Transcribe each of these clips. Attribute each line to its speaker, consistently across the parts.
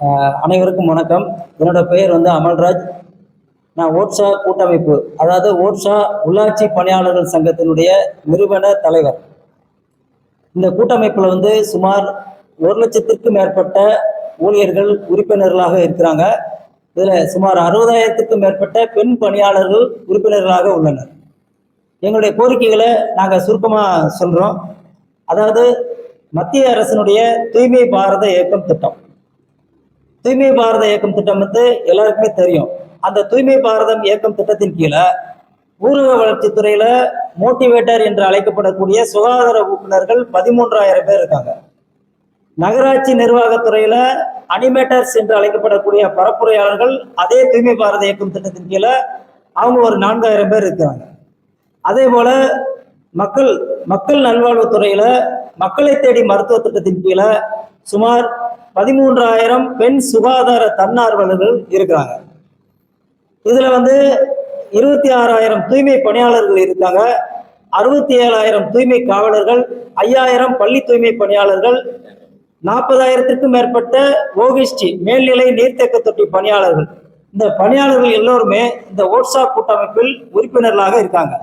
Speaker 1: அனைவருக்கும் வணக்கம். என்னோட பெயர் அமல்ராஜ். நான் ஓட்ஸா கூட்டமைப்பு, அதாவது ஓட்ஸா உள்ளாட்சி பணியாளர்கள் சங்கத்தினுடைய நிறுவன தலைவர். இந்த கூட்டமைப்பில் சுமார் 1,00,000க்கும் மேற்பட்ட ஊழியர்கள் உறுப்பினர்களாக இருக்கிறாங்க. இதில் சுமார் 60,000க்கும் மேற்பட்ட பெண் பணியாளர்கள் உறுப்பினர்களாக உள்ளனர். எங்களுடைய கோரிக்கைகளை நாங்கள் சுருக்கமாக சொல்கிறோம். அதாவது மத்திய அரசினுடைய தூய்மை பாரத இயக்கம் திட்டம். தூய்மை பாரத இயக்கம் திட்டம் எல்லாருக்குமே தெரியும். அந்த தூய்மை பாரதம் இயக்கம் திட்டத்தின் கீழே ஊரக வளர்ச்சித்துறையில மோட்டிவேட்டர் என்று அழைக்கப்படக்கூடிய சுகாதார ஊக்குநர்கள் 13,000 பேர் இருக்காங்க. நகராட்சி நிர்வாகத்துறையில அனிமேட்டர்ஸ் என்று அழைக்கப்படக்கூடிய பரப்புரையாளர்கள் அதே தூய்மை பாரத இயக்கம் திட்டத்தின் கீழே அவங்க ஒரு 4,000 பேர் இருக்கிறாங்க. அதே போல மக்கள் நல்வாழ்வுத்துறையில மக்களை தேடி மருத்துவ திட்டத்தின் கீழே சுமார் 13,000 பெண் சுகாதார தன்னார்வலர்கள் இருக்கிறாங்க. இதுல 26,000 தூய்மை பணியாளர்கள் இருக்காங்க. 67,000 தூய்மை காவலர்கள், 5,000 பள்ளி தூய்மை பணியாளர்கள், 40,000க்கும் மேற்பட்ட ஓகிஸ்டி மேல்நிலை நீர்த்தேக்க தொட்டி பணியாளர்கள். இந்த பணியாளர்கள் எல்லோருமே இந்த ஓட்ஸா கூட்டமைப்பில் உறுப்பினர்களாக இருக்காங்க.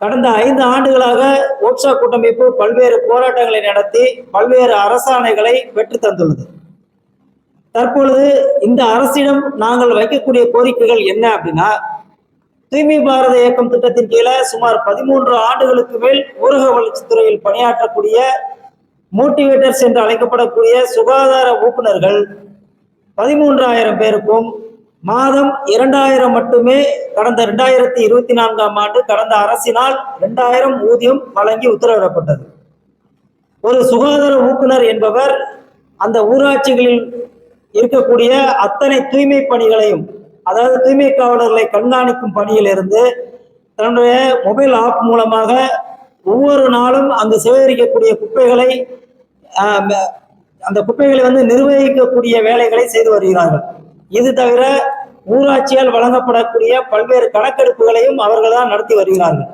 Speaker 1: கடந்த 5 ஆண்டுகளாக ஓட்ஸா கூட்டமைப்பு பல்வேறு போராட்டங்களை நடத்தி பல்வேறு அரசாணைகளை பெற்று தந்துள்ளது. தற்பொழுது இந்த அரசிடம் நாங்கள் வைக்கக்கூடிய கோரிக்கைகள் என்ன அப்படின்னா, தூய்மை பாரத இயக்கம் திட்டத்தின் கீழே சுமார் 13 ஆண்டுகளுக்கு மேல் ஊரக வளர்ச்சித்துறையில் பணியாற்றக்கூடிய மோட்டிவேட்டர்ஸ் என்று அழைக்கப்படக்கூடிய சுகாதார ஊக்குநர்கள் 13,000 பேருக்கும் மாதம் 2,000 மட்டுமே கடந்த 2024ஆம் ஆண்டு கடந்த அரசினால் 2,000 ஊதியம் வழங்கி உத்தரவிடப்பட்டது. ஒரு சுகாதார ஊக்குனர் என்பவர் அந்த ஊராட்சிகளில் இருக்கக்கூடிய அத்தனை தூய்மை பணிகளையும், அதாவது தூய்மை காவலர்களை கண்காணிக்கும் பணியிலிருந்து தன்னுடைய மொபைல் ஆப் மூலமாக ஒவ்வொரு நாளும் அங்கு சேகரிக்கக்கூடிய குப்பைகளை அந்த குப்பைகளை நிர்வகிக்கக்கூடிய வேலைகளை செய்து வருகிறார்கள். இது தவிர ஊராட்சியால் வழங்கப்படக்கூடிய பல்வேறு கணக்கெடுப்புகளையும் அவர்கள் தான் நடத்தி வருகிறார்கள்.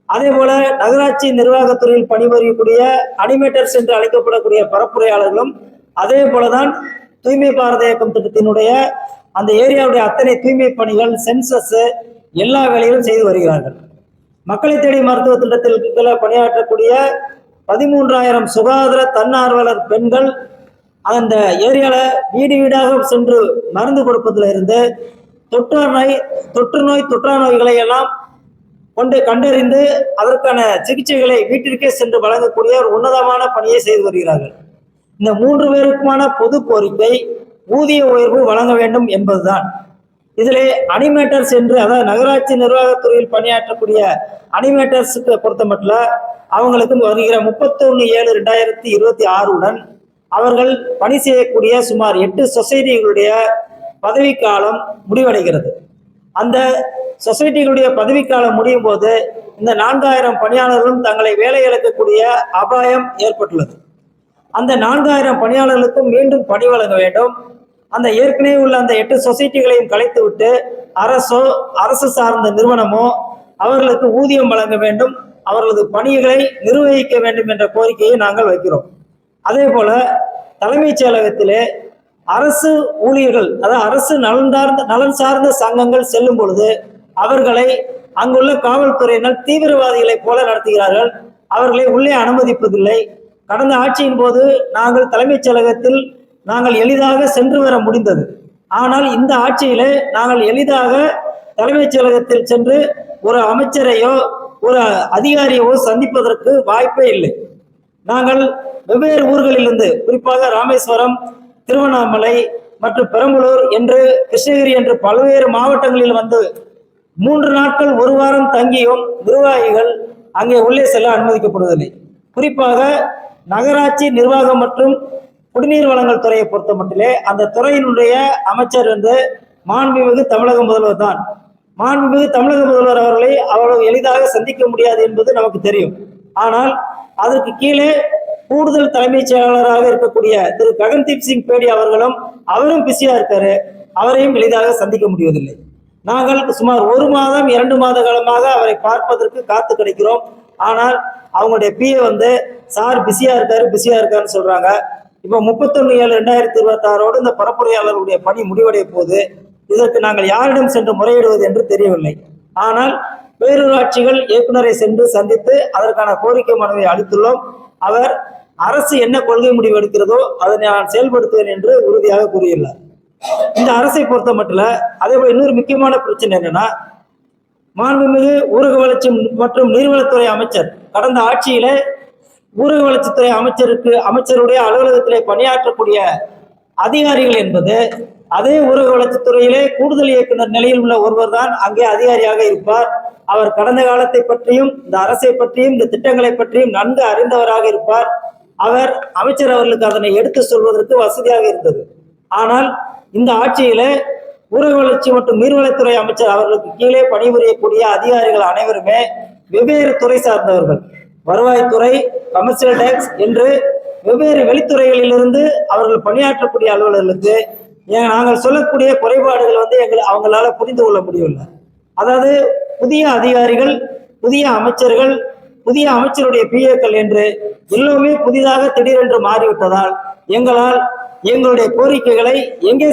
Speaker 1: அதே போல நகராட்சி நிர்வாகத்துறையில் பணிபுரியக்கூடிய அனிமேட்டர்ஸ் என்று அழைக்கப்படக்கூடிய பரப்புரையாளர்களும் அதே போலதான் தூய்மை பாரத இயக்கம் திட்டத்தினுடைய அந்த ஏரியாவுடைய அத்தனை தூய்மை பணிகள், சென்சஸ் எல்லா வேலைகளும் செய்து வருகிறார்கள். மக்களை தேடி மருத்துவ திட்டத்தில் பணியாற்றக்கூடிய 13,000 சுகாதார தன்னார்வலர் பெண்கள் அந்த ஏரியால வீடு வீடாக சென்று மருந்து கொடுப்பதில் இருந்து தொற்று நோய்களை எல்லாம் கண்டறிந்து அதற்கான சிகிச்சைகளை வீட்டிற்கே சென்று வழங்கக்கூடிய ஒரு உன்னதமான பணியை செய்து வருகிறார்கள். இந்த 3 பேருக்குமான பொது கோரிக்கை ஊதிய உயர்வு வழங்க வேண்டும் என்பதுதான். இதிலே அனிமேட்டர்ஸ் என்று, அதாவது நகராட்சி நிர்வாகத்துறையில் பணியாற்றக்கூடிய அனிமேட்டர்ஸுக்கு பொறுத்த மட்டும் அவங்களுக்கு வருகிற 31/7/2026 அவர்கள் பணி செய்யக்கூடிய சுமார் 8 சொசைட்டிகளுடைய பதவிக்காலம் முடிவடைகிறது. அந்த சொசைட்டிகளுடைய பதவிக்காலம் முடியும் போது இந்த 4,000 பணியாளர்களும் தங்களை வேலை இழக்கக்கூடிய அபாயம் ஏற்பட்டுள்ளது. அந்த 4,000 பணியாளர்களுக்கும் மீண்டும் பணி வழங்க வேண்டும். அந்த ஏற்கனவே உள்ள அந்த 8 சொசைட்டிகளையும் கலைத்து விட்டு அரசு சார்ந்த நிறுவனமோ அவர்களுக்கு ஊதியம் வழங்க வேண்டும், அவர்களது பணிகளை நிர்வகிக்க வேண்டும் என்ற கோரிக்கையை நாங்கள் வைக்கிறோம். அதே போல தலைமைச் செயலகத்திலே அரசு ஊழியர்கள், அதாவது அரசு நலன் சார்ந்த சங்கங்கள் செல்லும் பொழுது அவர்களை அங்குள்ள காவல்துறையினர் தீவிரவாதிகளை போல நடத்துகிறார்கள். அவர்களை உள்ளே அனுமதிப்பதில்லை. கடந்த ஆட்சியின் போது நாங்கள் தலைமைச் செயலகத்தில் நாங்கள் எளிதாக சென்று வர முடிந்தது. ஆனால் இந்த ஆட்சியிலே நாங்கள் எளிதாக தலைமைச் செயலகத்தில் சென்று ஒரு அமைச்சரையோ ஒரு அதிகாரியோ சந்திப்பதற்கு வாய்ப்பே இல்லை. நாங்கள் வெவ்வேறு ஊர்களிலிருந்து, குறிப்பாக ராமேஸ்வரம், திருவண்ணாமலை மற்றும் பெரம்பலூர் என்று கிருஷ்ணகிரி என்று பல்வேறு மாவட்டங்களில் 3 நாட்கள் 1 வாரம் தங்கியும் நிர்வாகிகள் அங்கே உள்ளே செல்ல அனுமதிக்கப்படுவதில்லை. குறிப்பாக நகராட்சி நிர்வாகம் மற்றும் குடிநீர் வழங்கல் துறையை பொறுத்த மட்டிலே அந்த துறையினுடைய அமைச்சர் மாண்புமிகு தமிழக முதல்வர் தான். மாண்புமிகு தமிழக முதல்வர் அவர்களை அவ்வளவு எளிதாக சந்திக்க முடியாது என்பது நமக்கு தெரியும். ஆனால் அதற்கு கீழே கூடுதல் தலைமைச் செயலாளராக இருக்கக்கூடிய திரு ககன்தீப் சிங் பேடி அவரும் பிஸியா இருக்காரு. அவரையும் எளிதாக சந்திக்க முடிவதில்லை. நாங்கள் சுமார் 1 மாதம் 2 மாத காலமாக அவரை பார்ப்பதற்கு காத்து கிடைக்கிறோம். ஆனால் அவங்களுடைய பிஏ சார் பிஸியா இருக்காருன்னு சொல்றாங்க. இப்போ 31/7/2026 இந்த பரப்புரையாளர்களுடைய பணி முடிவடைய போது இதற்கு நாங்கள் யாரிடம் சென்று முறையிடுவது என்று தெரியவில்லை. ஆனால் பேரூராட்சிகள் இயக்குநரை சென்று சந்தித்து அதற்கான கோரிக்கை மனுவை அளித்துள்ளோம். அவர் அரசு என்ன கொள்கை முடிவு எடுக்கிறதோ அதை நான் செயல்படுத்துவேன் என்று உறுதியாக கூறியுள்ளார். இந்த அரசை பொறுத்த மட்டும் அதே போல இன்னொரு முக்கியமான பிரச்சனை என்னன்னா, மாண்புமிகு ஊரக வளர்ச்சி மற்றும் நீர்வளத்துறை அமைச்சர் கடந்த ஆட்சியில ஊரக வளர்ச்சித்துறை அமைச்சருடைய அலுவலகத்திலே பணியாற்றக்கூடிய அதிகாரிகள் என்பது அதே ஊரக வளர்ச்சித்துறையிலே கூடுதல் இயக்குனர் நிலையில் உள்ள ஒருவர் தான் அங்கே அதிகாரியாக இருப்பார். அவர் கடந்த காலத்தை பற்றியும் இந்த அரசை பற்றியும் இந்த திட்டங்களை பற்றியும் நன்கு அறிந்தவராக இருப்பார். அவர் அமைச்சர் அவர்களுக்கு அதனை எடுத்து சொல்வதற்கு வசதியாக இருந்தது. ஆனால் இந்த ஆட்சியில ஊரக வளர்ச்சி மற்றும் நீர்வளத்துறை அமைச்சர் அவர்களுக்கு கீழே பணிபுரியக்கூடிய அதிகாரிகள் அனைவருமே வெவ்வேறு துறை சார்ந்தவர்கள். வருவாய்த்துறை, கமர்ஷியல் டேக்ஸ் என்று வெவ்வேறு வெளித்துறைகளிலிருந்து அவர்கள் பணியாற்றக்கூடிய அலுவலர்களுக்கு நாங்கள் சொல்லக்கூடிய குறைபாடுகள் அவங்களால புரிந்து கொள்ள முடியவில்லை. அதாவது புதிய அதிகாரிகள், புதிய அமைச்சர்கள், புதிய அமைச்சருடைய பிஏக்கள் என்று எல்லோருமே புதிதாக திடீரென்று மாறிவிட்டதால் எங்களால் எங்களுடைய கோரிக்கைகளை எங்கே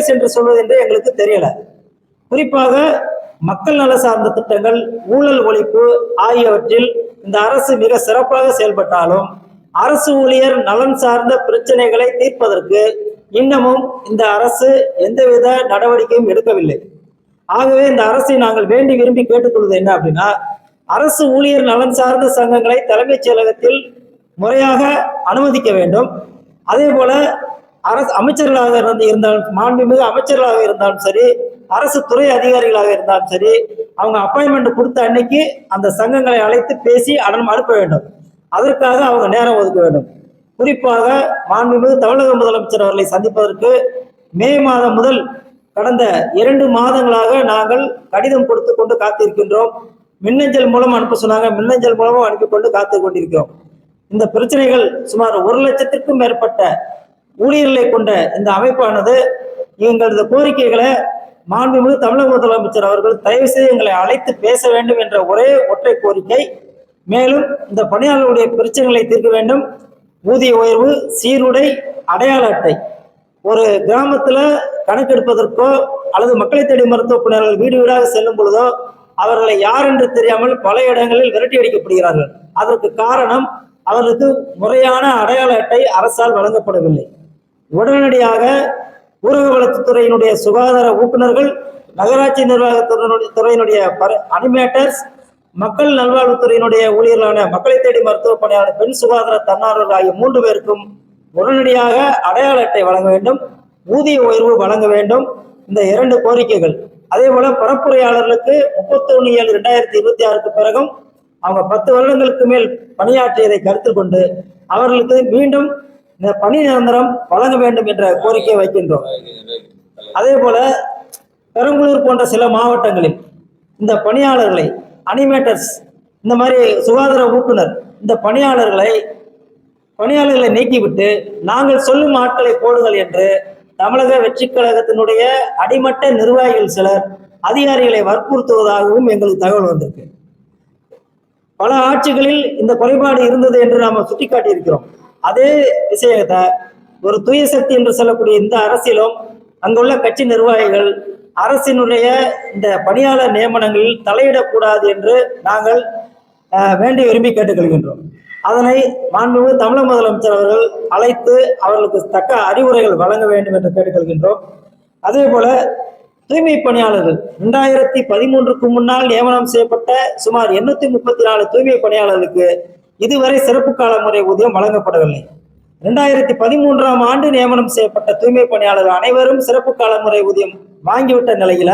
Speaker 1: சென்று சொல்வது என்று எங்களுக்கு தெரியல. குறிப்பாக மக்கள் நல சார்ந்த திட்டங்கள், ஊழல் ஒழிப்பு ஆகியவற்றில் இந்த அரசு மிக சிறப்பாக செயல்பட்டாலும் அரசு ஊழியர் நலன் சார்ந்த பிரச்சனைகளை தீர்ப்பதற்கு இன்னமும் இந்த அரசு எந்தவித நடவடிக்கையும் எடுக்கவில்லை. ஆகவே இந்த அரசை நாங்கள் வேண்டி விரும்பி கேட்டுக்கொள்வது என்ன அப்படின்னா, அரசு ஊழியர் நலன் சார்ந்த சங்கங்களை தலைமைச் செயலகத்தில் முறையாக அனுமதிக்க வேண்டும். அதே போல அரசு அமைச்சர்களாக இருந்தாலும், மாண்புமிகு அமைச்சர்களாக இருந்தாலும் சரி, அரசு துறை அதிகாரிகளாக இருந்தாலும் சரி, அவங்க அப்பாயின்மெண்ட் கொடுத்த அன்னைக்கு அந்த சங்கங்களை அழைத்து பேசி அனுப்ப வேண்டும். அதற்காக அவங்க நேரம் ஒதுக்க வேண்டும். குறிப்பாக மாண்புமிகு தமிழக முதலமைச்சர் அவர்களை சந்திப்பதற்கு மே மாதம் முதல் கடந்த 2 மாதங்களாக நாங்கள் கடிதம் கொடுத்து கொண்டு காத்திருக்கின்றோம். மின்னஞ்சல் மூலம் அனுப்ப சொன்னாங்க, மின்னஞ்சல் மூலமும் அனுப்பி கொண்டு காத்து கொண்டிருக்கிறோம். இந்த பிரச்சனைகள் சுமார் 1 லட்சத்திற்கும் மேற்பட்ட ஊழியர்களை கொண்ட இந்த அமைப்பானது எங்களது கோரிக்கைகளை மாண்புமிகு தமிழக முதலமைச்சர் அவர்கள் தயவு செய்து எங்களை அழைத்து பேச வேண்டும் என்ற ஒற்றை கோரிக்கை. மேலும் இந்த பணியாளர்களுடைய பிரச்சனைகளை தீர்க்க வேண்டும். ஊதிய உயர்வு, சீருடை, அடையாள அட்டை. ஒரு கிராமத்துல கணக்கெடுப்பதற்கோ அல்லது மக்களை தேடி மருத்துவ பணியாளர்கள் வீடு வீடாக செல்லும் பொழுதோ அவர்களை யார் என்று தெரியாமல் பல இடங்களில் விரட்டி அடிக்கப்படுகிறார்கள். அதற்கு காரணம் அவர்களுக்கு முறையான அடையாள அட்டை அரசால் வழங்கப்படவில்லை. உடனடியாக ஊரக வளர்ச்சித்துறையினுடைய சுகாதார ஊக்குநர்கள், நகராட்சி நிர்வாகத்துறையினுடைய அனிமேட்டர்ஸ், மக்கள் நல்வாழ்வுத்துறையினுடைய ஊழியர்களான மக்களை தேடி மருத்துவ பணியாளர், பெண் சுகாதார தன்னார்வலர்கள் ஆகிய 3 பேருக்கும் உடனடியாக அடையாள அட்டை வழங்க வேண்டும், ஊதிய உயர்வு வழங்க வேண்டும். இந்த 2 கோரிக்கைகள். அதே போல பரப்புரையாளர்களுக்கு 31/7/2026 பிறகும் அவங்க 10 வருடங்களுக்கு மேல் பணியாற்றியதை கருத்தில் கொண்டு அவர்களுக்கு மீண்டும் இந்த பணி நிரந்தரம் வழங்க வேண்டும் என்ற கோரிக்கையை வைக்கின்றோம். அதே போல பெரம்பலூர் போன்ற சில மாவட்டங்களில் இந்த பணியாளர்களை, அனிமேட்டர்ஸ், இந்த மாதிரி சுகாதார ஊக்குனர், இந்த பணியாளர்களை நீக்கிவிட்டு நாங்கள் சொல்லும் ஆட்களை போடுங்கள் என்று தமிழக வெற்றி கழகத்தினுடைய அடிமட்ட நிர்வாகிகள் சிலர் அதிகாரிகளை வற்புறுத்துவதாகவும் எங்களுக்கு தகவல் வந்திருக்கு. பல ஆட்சிகளில் இந்த குறைபாடு இருந்தது என்று நாம் சுட்டிக்காட்டி இருக்கிறோம். அதே விஷயத்தை ஒரு தூய சக்தி என்று சொல்லக்கூடிய இந்த அரசிலும் அங்குள்ள கட்சி நிர்வாகிகள் அரசினுடைய இந்த பணியாளர் நியமனங்களில் தலையிடக்கூடாது என்று நாங்கள் வேண்டி விரும்பி கேட்டுக்கொள்கின்றோம். அதனை மாண்புமிகு தமிழக முதலமைச்சர் அவர்கள் அழைத்து அவர்களுக்கு தக்க அறிவுரைகள் வழங்க வேண்டும் என்று கேட்டுக்கொள்கின்றோம். அதே போல தூய்மை பணியாளர்கள் 2013க்கு முன்னால் நியமனம் செய்யப்பட்ட சுமார் 834 தூய்மை பணியாளர்களுக்கு இதுவரை சிறப்பு கால முறை ஊதியம் வழங்கப்படவில்லை. 2013ஆம் ஆண்டு நியமனம் செய்யப்பட்ட தூய்மை பணியாளர்கள் அனைவரும் சிறப்பு கால முறை ஊதியம் வாங்கிவிட்ட நிலையில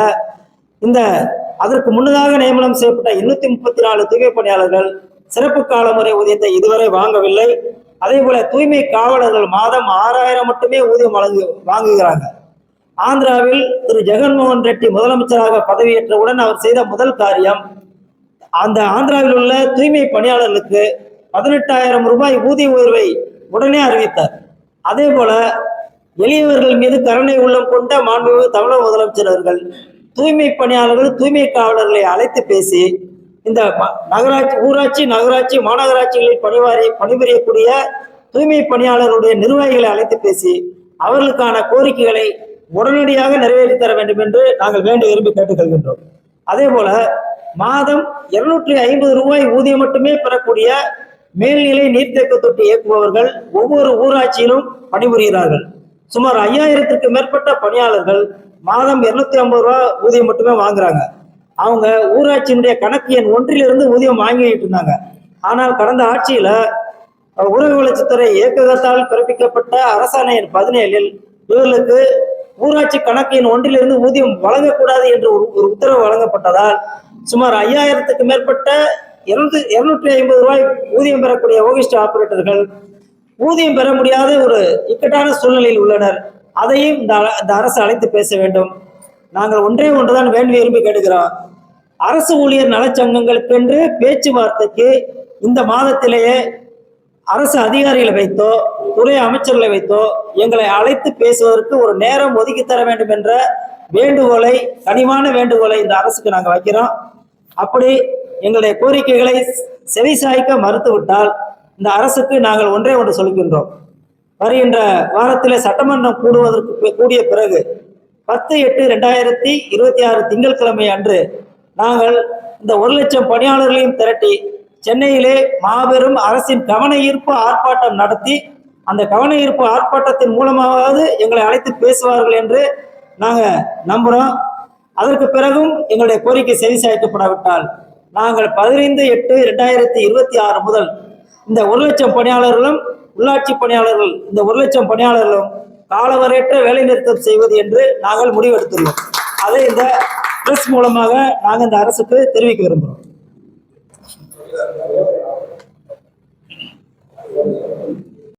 Speaker 1: அதற்கு முன்னதாக நியமனம் செய்யப்பட்ட 834 தூய்மை பணியாளர்கள் சிறப்பு கால முறை ஊதியத்தை இதுவரை வாங்கவில்லை. அதே போல தூய்மை காவலர்கள் மாதம் 6000 மட்டுமே ஊதியம் வாங்குகிறாங்க. ஆந்திராவில் திரு ஜெகன்மோகன் ரெட்டி முதலமைச்சராக பதவியேற்றவுடன் அவர் செய்த முதல் காரியம் அந்த ஆந்திராவில் உள்ள தூய்மை பணியாளர்களுக்கு 18,000 ரூபாய் ஊதிய உயர்வை உடனே அறிவித்தார். அதே போல எளியவர்கள் மீது கருணை உள்ளம் கொண்ட மாண்புமிகு தமிழக முதலமைச்சர் அவர்கள் தூய்மை பணியாளர்கள், தூய்மை காவலர்களை அழைத்து பேசி இந்த ஊராட்சி, நகராட்சி, மாநகராட்சிகளில் பணிபுரியக்கூடிய தூய்மை பணியாளர்களுடைய நிர்வாகிகளை அழைத்து பேசி அவர்களுக்கான கோரிக்கைகளை உடனடியாக நிறைவேற்றி தர வேண்டும் என்று நாங்கள் வேண்டி விரும்பி கேட்டுக்கொள்கின்றோம். அதே போல மாதம் 250 ரூபாய் ஊதியம் மட்டுமே பெறக்கூடிய மேல்நிலை நீர்த்தேக்க தொட்டி இயக்குபவர்கள் ஒவ்வொரு ஊராட்சியிலும் பணிபுரிகிறார்கள். சுமார் 5000த்திற்கு மேற்பட்ட பணியாளர்கள் மாதம் 250 ரூபாய் ஊதியம் மட்டுமே வாங்குறாங்க. அவங்க ஊராட்சியினுடைய கணக்கு எண் 1லிருந்து ஊதியம் வாங்கிட்டு இருந்தாங்க. ஆனால் கடந்த ஆட்சியில ஊரக வளர்ச்சித்துறை இயக்ககத்தால் பிறப்பிக்கப்பட்ட அரசாணை எண் 17 இவர்களுக்கு ஊராட்சி கணக்கு எண் 1லிருந்து ஊதியம் வழங்கக்கூடாது என்று ஒரு உத்தரவு வழங்கப்பட்டதால் சுமார் 5000த்துக்கு மேற்பட்ட 250 ரூபாய் ஊதியம் பெறக்கூடிய ஓகிஸ்ட் ஆபரேட்டர்கள் ஊதியம் பெற முடியாத ஒரு இக்கட்டான சூழ்நிலையில் உள்ளனர். அதையும் இந்த அரசு அழைத்து பேச வேண்டும். நாங்கள் ஒன்றுதான் வேண்டி விரும்பி கேட்டுக்கிறோம். அரசு ஊழியர் நலச்சங்கங்களுக்கென்று பேச்சுவார்த்தைக்கு இந்த மாதத்திலேயே அரசு அதிகாரிகளை வைத்தோ துறை அமைச்சர்களை வைத்தோ எங்களை அழைத்து பேசுவதற்கு ஒரு நேரம் ஒதுக்கி தர வேண்டும் என்ற வேண்டுகோளை, கனிவான வேண்டுகோளை இந்த அரசுக்கு நாங்கள் வைக்கிறோம். அப்படி எங்களுடைய கோரிக்கைகளை செவிசாய்க்க மறுத்துவிட்டால் இந்த அரசுக்கு நாங்கள் ஒன்று சொல்கின்றோம். வருகின்ற வாரத்திலே சட்டமன்றம் கூடிய பிறகு 10/8/2026 திங்கட்கிழமை அன்று நாங்கள் இந்த 1 லட்சம் பணியாளர்களையும் திரட்டி சென்னையிலே மாபெரும் அரசின் கவன ஈர்ப்பு ஆர்ப்பாட்டம் நடத்தி அந்த கவன ஈர்ப்பு ஆர்ப்பாட்டத்தின் மூலமாவது எங்களை அழைத்து பேசுவார்கள் என்று நாங்கள் நம்புகிறோம். அதற்கு பிறகும் எங்களுடைய கோரிக்கை செவிசாய்க்கப்படாவிட்டால் நாங்கள் 15/8/2026 முதல் இந்த 1 லட்சம் பணியாளர்களும் உள்ளாட்சி பணியாளர்கள் இந்த 1 லட்சம் பணியாளர்களும் காலவரையற்ற வேலை நிறுத்தம் செய்வது என்று நாங்கள் முடிவெடுத்துள்ளோம். அதை இந்த பிரஸ் மூலமாக நாங்கள் இந்த அரசுக்கு தெரிவிக்க விரும்புகிறோம்.